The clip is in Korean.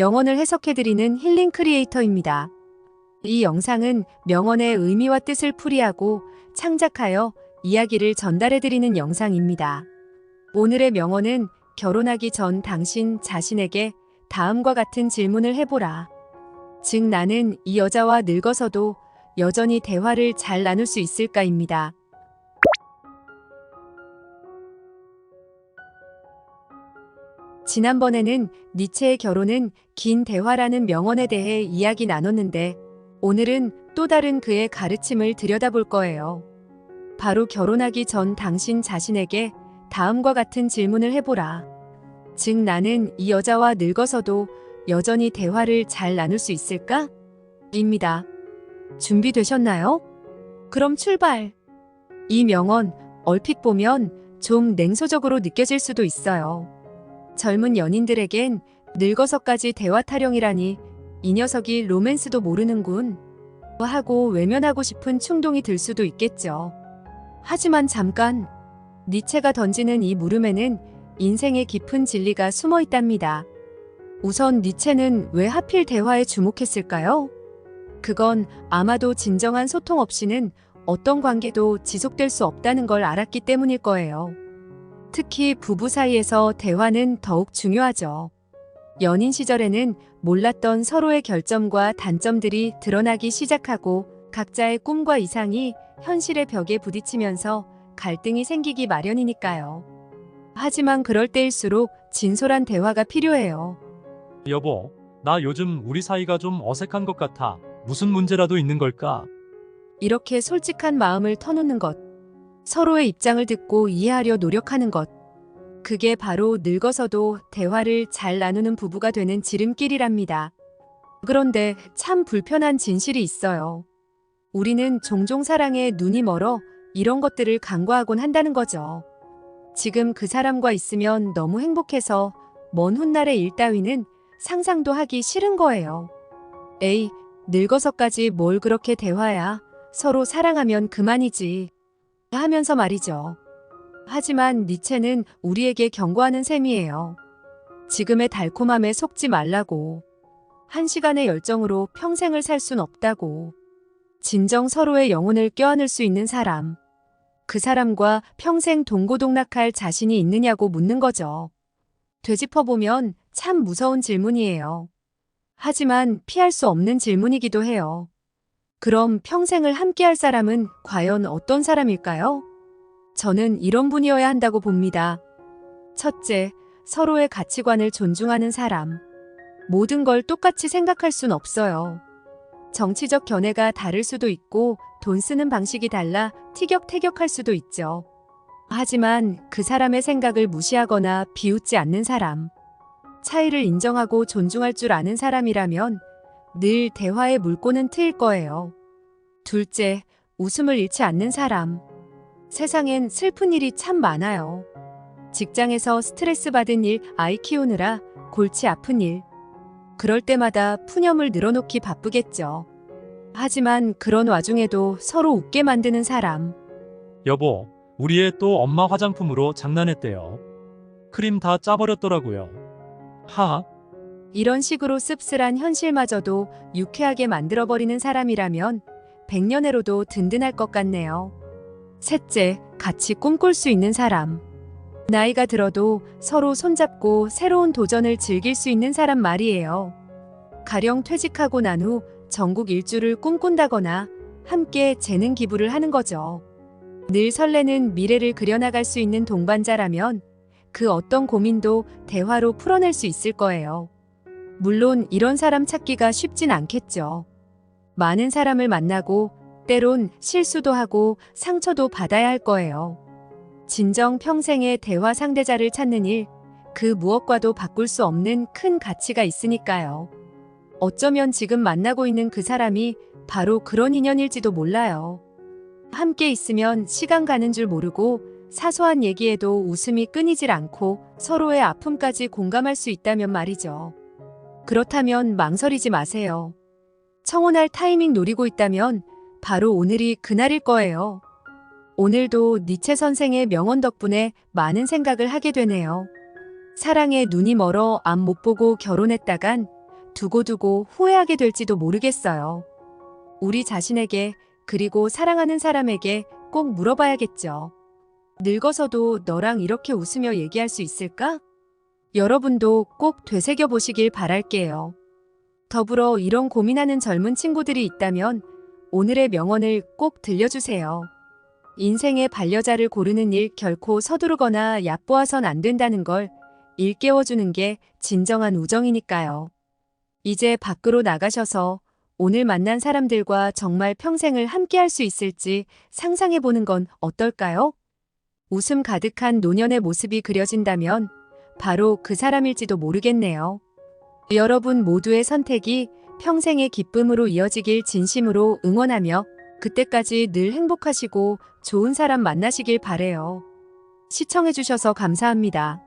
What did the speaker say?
명언을 해석해드리는 힐링 크리에이터입니다. 이 영상은 명언의 의미와 뜻을 풀이하고 창작하여 이야기를 전달해드리는 영상입니다. 오늘의 명언은 결혼하기 전 당신 자신에게 다음과 같은 질문을 해보라. 즉 나는 이 여자와 늙어서도 여전히 대화를 잘 나눌 수 있을까입니다. 지난번에는 니체의 결혼은 긴 대화라는 명언에 대해 이야기 나눴는데 오늘은 또 다른 그의 가르침을 들여다볼 거예요. 바로 결혼하기 전 당신 자신에게 다음과 같은 질문을 해보라. 즉 나는 이 여자와 늙어서도 여전히 대화를 잘 나눌 수 있을까? 입니다. 준비되셨나요? 그럼 출발! 이 명언 얼핏 보면 좀 냉소적으로 느껴질 수도 있어요. 젊은 연인들에겐 늙어서까지 대화 타령이라니 이 녀석이 로맨스도 모르는군 하고 외면하고 싶은 충동이 들 수도 있겠죠. 하지만 잠깐, 니체가 던지는 이 물음에는 인생의 깊은 진리가 숨어 있답니다. 우선 니체는 왜 하필 대화에 주목했을까요? 그건 아마도 진정한 소통 없이는 어떤 관계도 지속될 수 없다는 걸 알았기 때문일 거예요. 특히 부부 사이에서 대화는 더욱 중요하죠. 연인 시절에는 몰랐던 서로의 결점과 단점들이 드러나기 시작하고 각자의 꿈과 이상이 현실의 벽에 부딪히면서 갈등이 생기기 마련이니까요. 하지만 그럴 때일수록 진솔한 대화가 필요해요. 여보, 나 요즘 우리 사이가 좀 어색한 것 같아. 무슨 문제라도 있는 걸까? 이렇게 솔직한 마음을 터놓는 것, 서로의 입장을 듣고 이해하려 노력하는 것, 그게 바로 늙어서도 대화를 잘 나누는 부부가 되는 지름길이랍니다. 그런데 참 불편한 진실이 있어요. 우리는 종종 사랑에 눈이 멀어 이런 것들을 간과하곤 한다는 거죠. 지금 그 사람과 있으면 너무 행복해서 먼 훗날의 일 따위는 상상도 하기 싫은 거예요. 에이, 늙어서까지 뭘 그렇게 대화야. 서로 사랑하면 그만이지. 하면서 말이죠. 하지만 니체는 우리에게 경고하는 셈이에요. 지금의 달콤함에 속지 말라고. 한 시간의 열정으로 평생을 살 순 없다고. 진정 서로의 영혼을 껴안을 수 있는 사람. 그 사람과 평생 동고동락할 자신이 있느냐고 묻는 거죠. 되짚어보면 참 무서운 질문이에요. 하지만 피할 수 없는 질문이기도 해요. 그럼 평생을 함께할 사람은 과연 어떤 사람일까요? 저는 이런 분이어야 한다고 봅니다. 첫째, 서로의 가치관을 존중하는 사람. 모든 걸 똑같이 생각할 순 없어요. 정치적 견해가 다를 수도 있고 돈 쓰는 방식이 달라 티격태격할 수도 있죠. 하지만 그 사람의 생각을 무시하거나 비웃지 않는 사람. 차이를 인정하고 존중할 줄 아는 사람이라면 늘 대화의 물꼬는 트일 거예요. 둘째, 웃음을 잃지 않는 사람. 세상엔 슬픈 일이 참 많아요. 직장에서 스트레스 받은 일, 아이 키우느라 골치 아픈 일. 그럴 때마다 푸념을 늘어놓기 바쁘겠죠. 하지만 그런 와중에도 서로 웃게 만드는 사람. 여보, 우리 애 또 엄마 화장품으로 장난했대요. 크림 다 짜버렸더라고요. 하하. 이런 식으로 씁쓸한 현실마저도 유쾌하게 만들어버리는 사람이라면 백년해로도 든든할 것 같네요. 셋째, 같이 꿈꿀 수 있는 사람. 나이가 들어도 서로 손잡고 새로운 도전을 즐길 수 있는 사람 말이에요. 가령 퇴직하고 난 후 전국 일주를 꿈꾼다거나 함께 재능 기부를 하는 거죠. 늘 설레는 미래를 그려나갈 수 있는 동반자라면 그 어떤 고민도 대화로 풀어낼 수 있을 거예요. 물론 이런 사람 찾기가 쉽진 않겠죠. 많은 사람을 만나고 때론 실수도 하고 상처도 받아야 할 거예요. 진정 평생의 대화 상대자를 찾는 일, 그 무엇과도 바꿀 수 없는 큰 가치가 있으니까요. 어쩌면 지금 만나고 있는 그 사람이 바로 그런 인연일지도 몰라요. 함께 있으면 시간 가는 줄 모르고 사소한 얘기에도 웃음이 끊이질 않고 서로의 아픔까지 공감할 수 있다면 말이죠. 그렇다면 망설이지 마세요. 청혼할 타이밍 노리고 있다면 바로 오늘이 그날일 거예요. 오늘도 니체 선생의 명언 덕분에 많은 생각을 하게 되네요. 사랑에 눈이 멀어 앞 못 보고 결혼했다간 두고두고 후회하게 될지도 모르겠어요. 우리 자신에게 그리고 사랑하는 사람에게 꼭 물어봐야겠죠. 늙어서도 너랑 이렇게 웃으며 얘기할 수 있을까? 여러분도 꼭 되새겨 보시길 바랄게요. 더불어 이런 고민하는 젊은 친구들이 있다면 오늘의 명언을 꼭 들려주세요. 인생의 반려자를 고르는 일 결코 서두르거나 얕보아선 안 된다는 걸 일깨워주는 게 진정한 우정이니까요. 이제 밖으로 나가셔서 오늘 만난 사람들과 정말 평생을 함께 할 수 있을지 상상해 보는 건 어떨까요? 웃음 가득한 노년의 모습이 그려진다면 바로 그 사람일지도 모르겠네요. 여러분 모두의 선택이 평생의 기쁨으로 이어지길 진심으로 응원하며 그때까지 늘 행복하시고 좋은 사람 만나시길 바래요. 시청해주셔서 감사합니다.